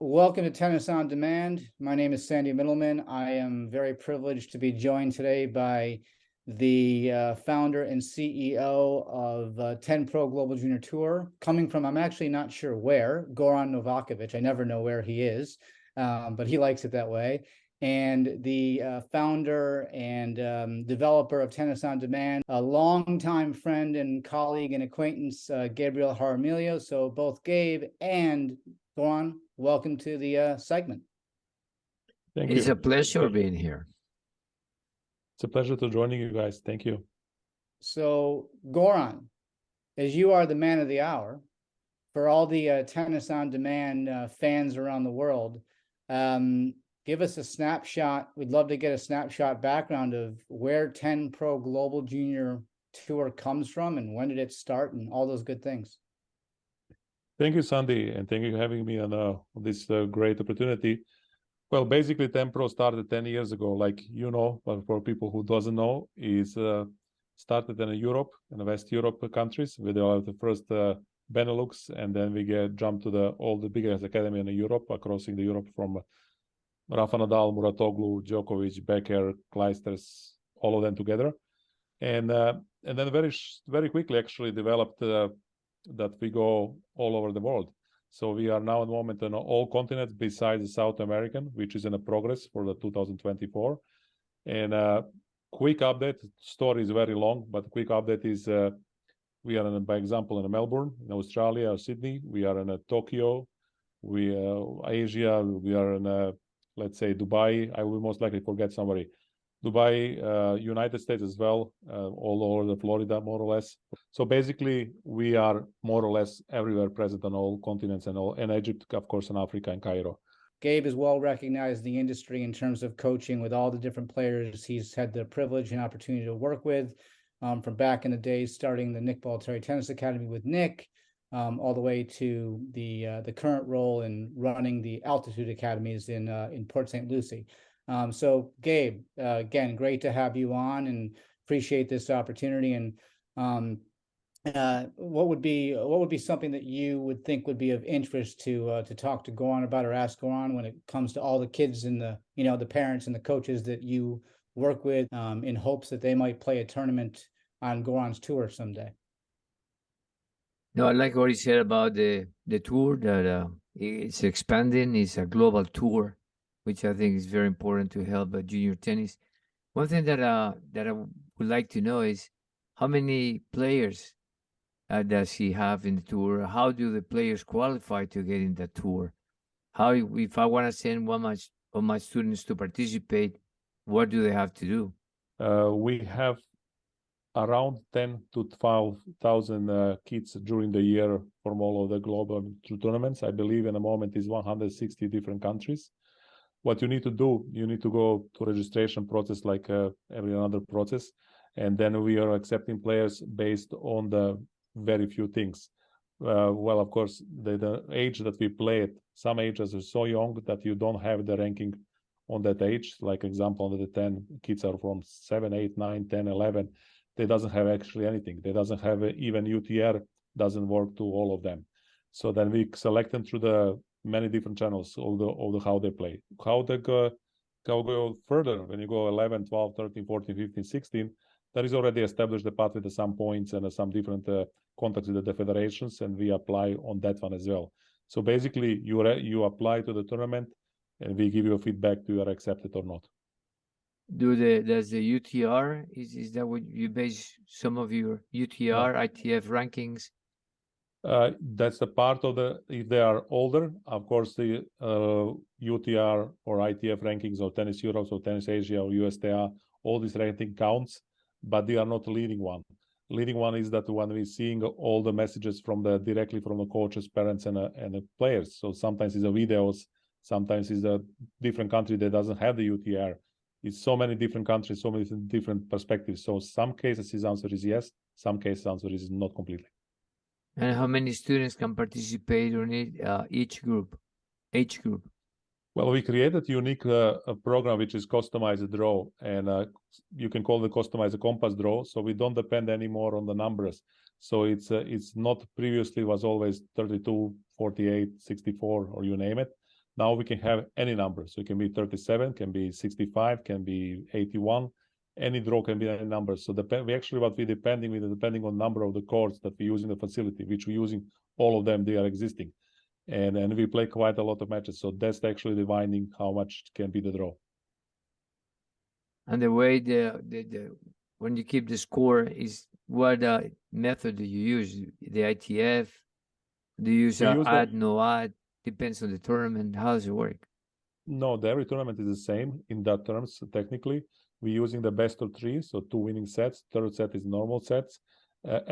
Welcome to Tennis on Demand. My name is Sandy Middleman. I am very privileged to be joined today by the founder and CEO of 10 Pro Global Junior Tour, coming from, I'm actually not sure where, Goran Novakovic. I never know where he is, but he likes it that way. And the founder and developer of Tennis on Demand, a longtime friend and colleague and acquaintance, Gabriel Jaramillo. So both Gabe and Goran, welcome to the segment. Thank you. It's a pleasure being here. It's a pleasure to joining you guys. Thank you. So, Goran, as you are the man of the hour, for all the Tennis on Demand fans around the world, give us a snapshot. We'd love to get a snapshot background of where 10 Pro Global Junior Tour comes from and when did it start and all those good things. Thank you, Sandy, and thank you for having me on this great opportunity. Well, basically, 10 Pro started 10 years ago, like you know, but for people who doesn't know, is started in Europe, in the West Europe countries. We developed the first Benelux, and then we jumped to all the biggest academy in Europe, crossing the Europe from Rafa Nadal, Muratoglu, Djokovic, Becker, Kleisters, all of them together, and then very quickly actually developed that we go all over the world. So we are now at the moment on all continents besides the South American, which is in a progress for the 2024. And quick update, story is very long, but quick update is we are, by example, in Melbourne, in Australia, or Sydney. We are in Tokyo, we Asia, we are in, let's say, Dubai. I will most likely forget somebody. Dubai, United States as well, all over the Florida, more or less. So basically, we are more or less everywhere present on all continents and Egypt, of course, and Africa and Cairo. Gabe is well recognized in the industry in terms of coaching with all the different players he's had the privilege and opportunity to work with, from back in the days, starting the Nick Bollettieri Tennis Academy with Nick, all the way to the current role in running the Altitude Academies in Port St. Lucie. So Gabe, again, great to have you on and appreciate this opportunity. And what would be something that you would think would be of interest to talk to Goran about or ask Goran when it comes to all the kids and the parents and the coaches that you work with, in hopes that they might play a tournament on Goran's tour someday? No, I like what he said about the tour, that it's expanding. It's a global tour, which I think is very important to help junior tennis. One thing that I would like to know is how many players does he have in the tour? How do the players qualify to get in the tour? How, if I want to send one of my students to participate, what do they have to do? We have around 10 to 12,000 kids during the year from all of the global tournaments. I believe in the moment is 160 different countries. What you need to do, you need to go to registration process like every other process. And then we are accepting players based on the very few things. Well, of course, the age that we play it, some ages are so young that you don't have the ranking on that age. Like example, under the 10 kids are from 7, 8, 9, 10, 11. They doesn't have actually anything. They doesn't have even UTR doesn't work to all of them. So then we select them through the many different channels of the how they play. How they go further, when you go 11, 12, 13, 14, 15, 16, that is already established the path with some points and some different contacts with the federations, and we apply on that one as well. So basically, you apply to the tournament, and we give you a feedback to you are accepted or not. Does the UTR, is that what you base some of your UTR, ITF rankings? That's the part of if they are older, of course, the UTR or ITF rankings or Tennis Europe or Tennis Asia or USTA, all this ranking counts, but they are not the leading one. Leading one is that when we're seeing all the messages directly from the coaches, parents, and the players. So sometimes it's the videos, sometimes it's a different country that doesn't have the UTR. It's so many different countries, so many different perspectives. So some cases his answer is yes, some cases answer is not completely. And how many students can participate on each group, age group? Well, we created a unique program which is customized draw, and you can call it customized compass draw. So we don't depend anymore on the numbers. So it's not previously was always 32, 48, 64, or you name it. Now we can have any number. So it can be 37, can be 65, can be 81. Any draw can be any number. So we actually what we depending on number of the courts that we use in the facility, which we're using all of them, they are existing. And we play quite a lot of matches. So that's actually dividing how much can be the draw. And the way when you keep the score is what method do you use? The ITF? Do you use add, no add? Depends on the tournament. How does it work? No, every tournament is the same in that terms. Technically, we're using the best of three, so 2 winning sets. Third set is normal sets.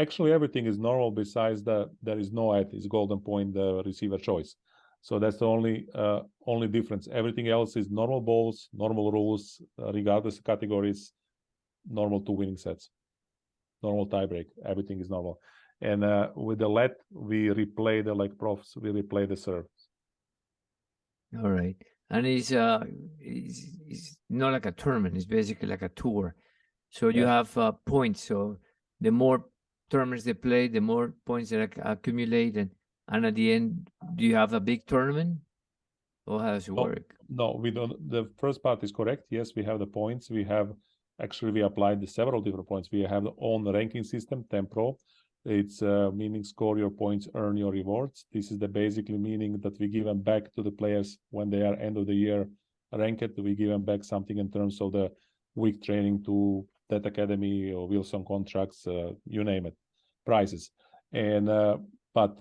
Actually, everything is normal besides there is no add, is golden point, the receiver choice. So that's the only difference. Everything else is normal balls, normal rules, regardless of categories, normal 2 winning sets, normal tiebreak. Everything is normal. And with the let, we replay like profs, we replay the serve. All right. And it's not like a tournament. It's basically like a tour. So you have points. So the more tournaments they play, the more points they accumulate. And at the end, do you have a big tournament? Or how does it work? No, we don't. The first part is correct. Yes, we have the points. We applied the several different points. We have the own ranking system, 10 Pro. It's meaning score your points, earn your rewards. This is the basically meaning that we give them back to the players when they are end of the year ranked. We give them back something in terms of the week training to that academy or Wilson contracts, you name it, prizes. And but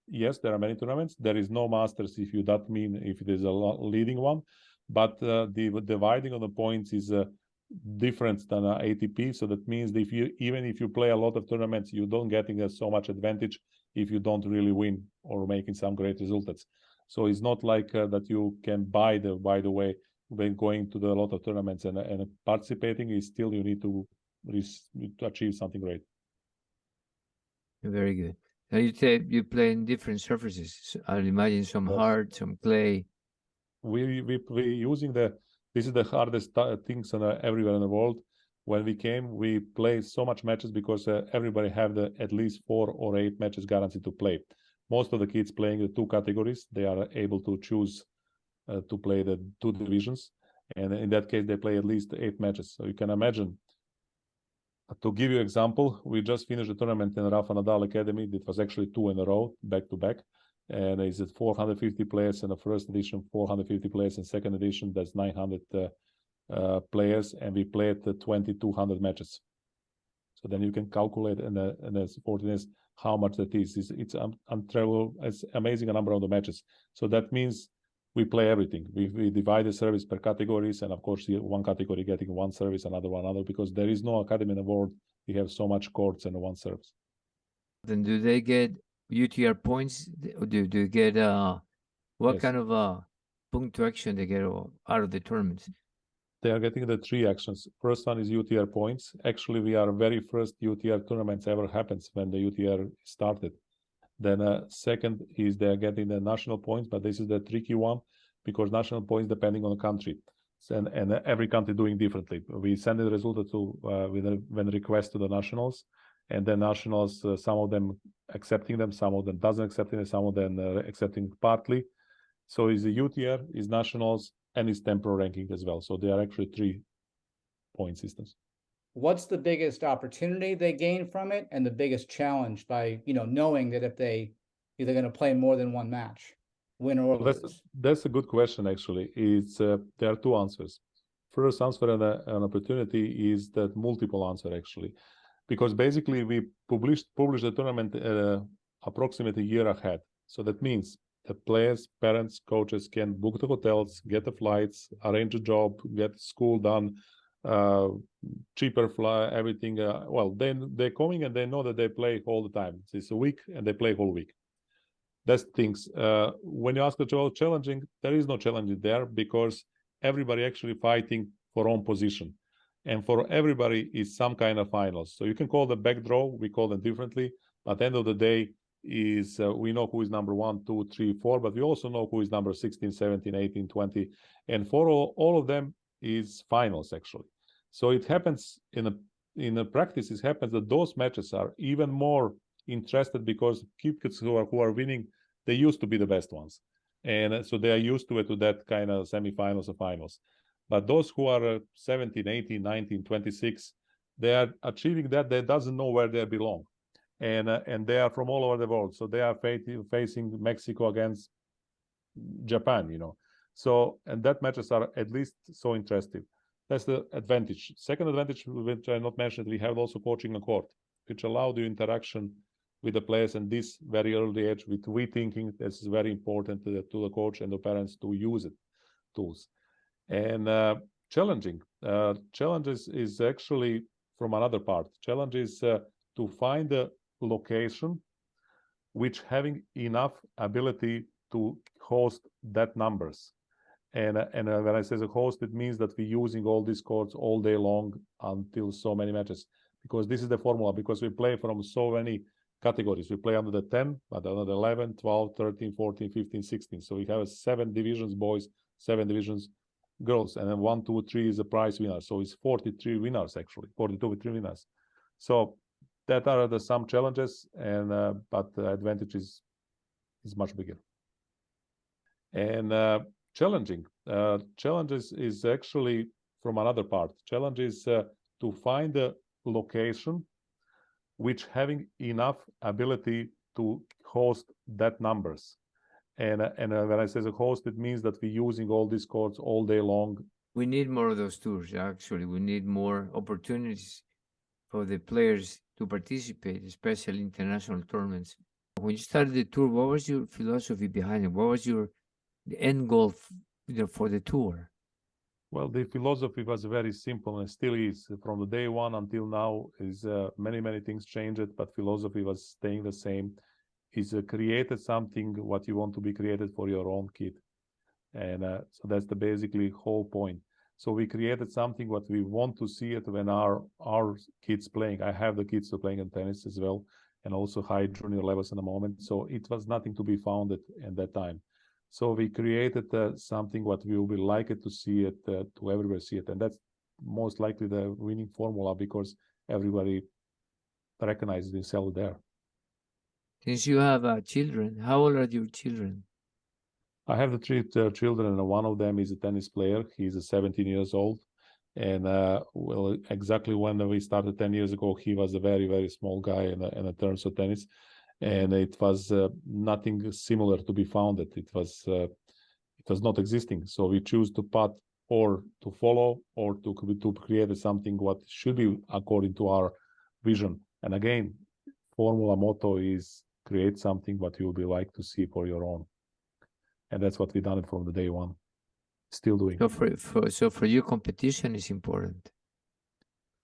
yes, there are many tournaments. There is no masters if it is a leading one, but the dividing of the points is different than ATP. So that means that even if you play a lot of tournaments, you don't getting so much advantage if you don't really win or making some great results. So it's not like that you can by the way, when going to a lot of tournaments and participating, is still you need to achieve something great. Very good. Now you say you play in different surfaces. So I'll imagine some hard, some clay. We using this is the hardest things everywhere in the world. When we came, we played so much matches because everybody have at least 4 or 8 matches guaranteed to play. Most of the kids playing the 2 categories, they are able to choose to play the 2 divisions. And in that case, they play at least 8 matches. So you can imagine. To give you an example, we just finished a tournament in Rafa Nadal Academy. It was actually 2 in a row, back to back. And it's 450 players in the first edition, 450 players in second edition. That's 900 players, and we played 2,200 matches. So then you can calculate, and the important is how much that is. It's amazing a number of the matches. So that means we play everything. We divide the service per categories, and of course, one category getting one service, another one other, because there is no academy in the world. We have so much courts and one service. Then do they get UTR points? Do they get what kind of punctuation they get out of the tournaments? They are getting the 3 actions. First one is UTR points. Actually, we are very first UTR tournaments ever happens when the UTR started. Then second is they're getting the national points, but this is the tricky one because national points depending on the country. And every country doing differently. We send the result to when request to the nationals, and the nationals, some of them accepting them, some of them doesn't accept them, some of them accepting partly. So is the UTR, is nationals, and is temporal ranking as well. So there are actually 3 point systems. What's the biggest opportunity they gain from it, and the biggest challenge by knowing that if they're going to play more than one match, win or lose? That's a good question. Actually, it's there are 2 answers. First answer and an opportunity is that multiple answer actually, because basically we publish the tournament approximately a year ahead. So that means the players, parents, coaches can book the hotels, get the flights, arrange a job, get school done, cheaper fly, everything. Well, then they're coming and they know that they play all the time. It's a week and they play whole week. That's things. When you ask the challenging, there is no challenge there because everybody actually fighting for own position. And for everybody is some kind of finals. So you can call them back draw, we call them differently. At the end of the day, is we know who is number 1, 2, 3, 4, but we also know who is number 16, 17, 18, 20. And for all of them is finals actually. So it happens in a practice, it happens that those matches are even more interested because kids who are winning, they used to be the best ones. And so they are used to it, to that kind of semifinals or finals. But those who are 17, 18, 19, 26, they are achieving that. They doesn't know where they belong. And they are from all over the world. So they are facing Mexico against Japan, So, and that matches are at least so interesting. That's the advantage. Second advantage, which I not mentioned, we have also coaching on court, which allow the interaction with the players, and this very early age with rethinking. This is very important to the coach and the parents to use it, tools. And challenging. Challenges is actually from another part. Challenge is to find a location which having enough ability to host that numbers. And when I say the host, it means that we're using all these courts all day long until so many matches, because this is the formula, because we play from so many categories. We play under the 10, but under the 11, 12, 13, 14, 15, 16. So we have 7 divisions boys, 7 divisions girls, and then 1, 2, 3 is a prize winner. So it's 43 winners, actually, 42 with 3 winners. So that are some challenges, and but the advantage is much bigger. And challenging. Challenges is actually from another part. Challenge is to find a location which having enough ability to host that numbers. And when I say the host, it means that we're using all these courts all day long. We need more of those tours, actually. We need more opportunities for the players to participate, especially international tournaments. When you started the tour, what was your philosophy behind it? What was the end goal for the tour? Well, the philosophy was very simple and still is. From the day one until now, is many things changed, but philosophy was staying the same. Is created something what you want to be created for your own kid, and so that's the basically whole point. So we created something what we want to see it when our kids playing. I have the kids playing in tennis as well, and also high junior levels in the moment. So it was nothing to be found at that time. So we created something what we will like it to see it, to everywhere see it. And that's most likely the winning formula, because everybody recognizes themselves there. Since you have children, how old are your children? I have the 3 children, and one of them is a tennis player. He's 17 years old. And well, exactly when we started 10 years ago, he was a very small guy in terms of tennis. And it was nothing similar to be found. It was not existing. So we choose to path or to follow or to create something what should be according to our vision. And again, formula motto is create something what you will be like to see for your own. And that's what we've done it from the day one. Still doing. So for you, competition is important.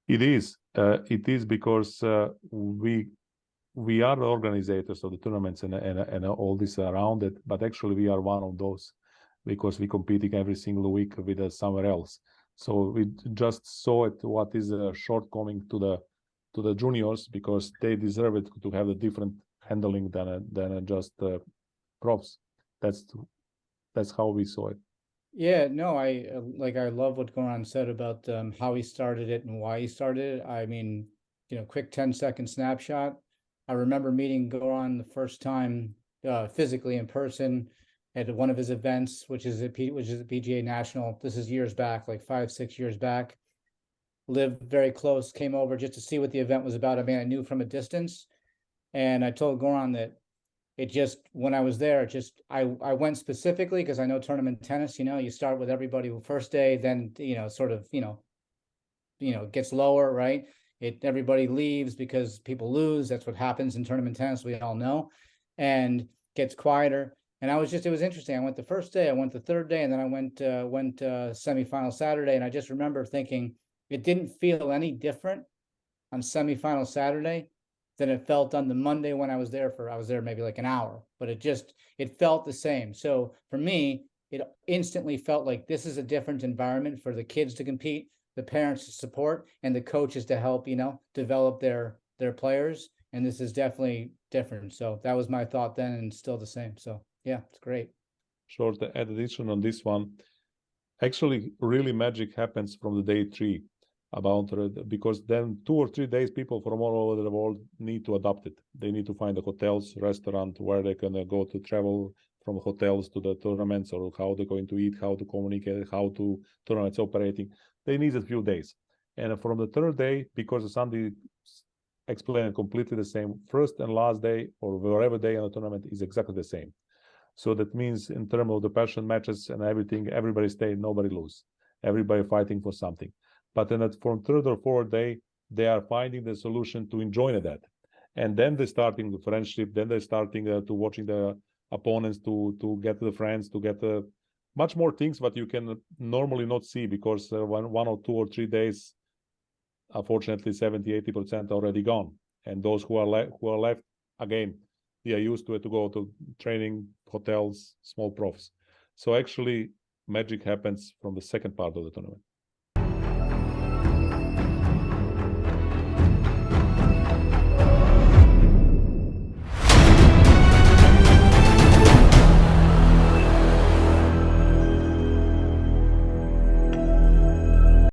It is. It is because we are the organizers of the tournaments and all this around it, but actually we are one of those, because we're competing every single week with somewhere else. So we just saw it what is a shortcoming to the juniors, because they deserve it to have a different handling than just profs. That's how we saw it. Yeah, no, I love what Goran said about how he started it and why he started it. I mean, quick 10-second snapshot. I remember meeting Goran the first time physically in person at one of his events, which is the PGA National. This is years back, like 5-6 years back. Lived very close, came over just to see what the event was about. I mean, I knew from a distance, and I told Goran that it just, when I was there, I went specifically because I know tournament tennis, you start with everybody first day, then, sort of, it gets lower, right? Everybody leaves because people lose. That's what happens in tournament tennis, we all know, and gets quieter. And it was interesting. I went the first day, I went the third day, and then I went semifinal Saturday. And I just remember thinking it didn't feel any different on semifinal Saturday than it felt on the Monday when I was there maybe like an hour, but it felt the same. So for me, it instantly felt like this is a different environment for the kids to compete, the parents to support, and the coaches to help, develop their players. And this is definitely different. So that was my thought then, and still the same. So yeah, it's great. Sure, the addition on this one, actually really magic happens from the day 3. Because then 2 or 3 days people from all over the world need to adapt it. They need to find the hotels, restaurant where they can go to travel from hotels to the tournaments, or how they're going to eat, how to communicate, how to tournaments operating. They need a few days. And from the third day, because Sandy explained completely the same, first and last day or whatever day in the tournament is exactly the same. So that means in terms of the passion matches and everything, everybody stay, nobody lose. Everybody fighting for something. But then from third or fourth day, they are finding the solution to enjoy that. And then they're starting the friendship, then they're starting to watching the opponents, to get the friends, to get much more things what you can normally not see, because 1 or 2 or 3 days, unfortunately 70-80% already gone. And those who are left, again, they are used to it, to go to training, hotels, small profs. So actually magic happens from the second part of the tournament.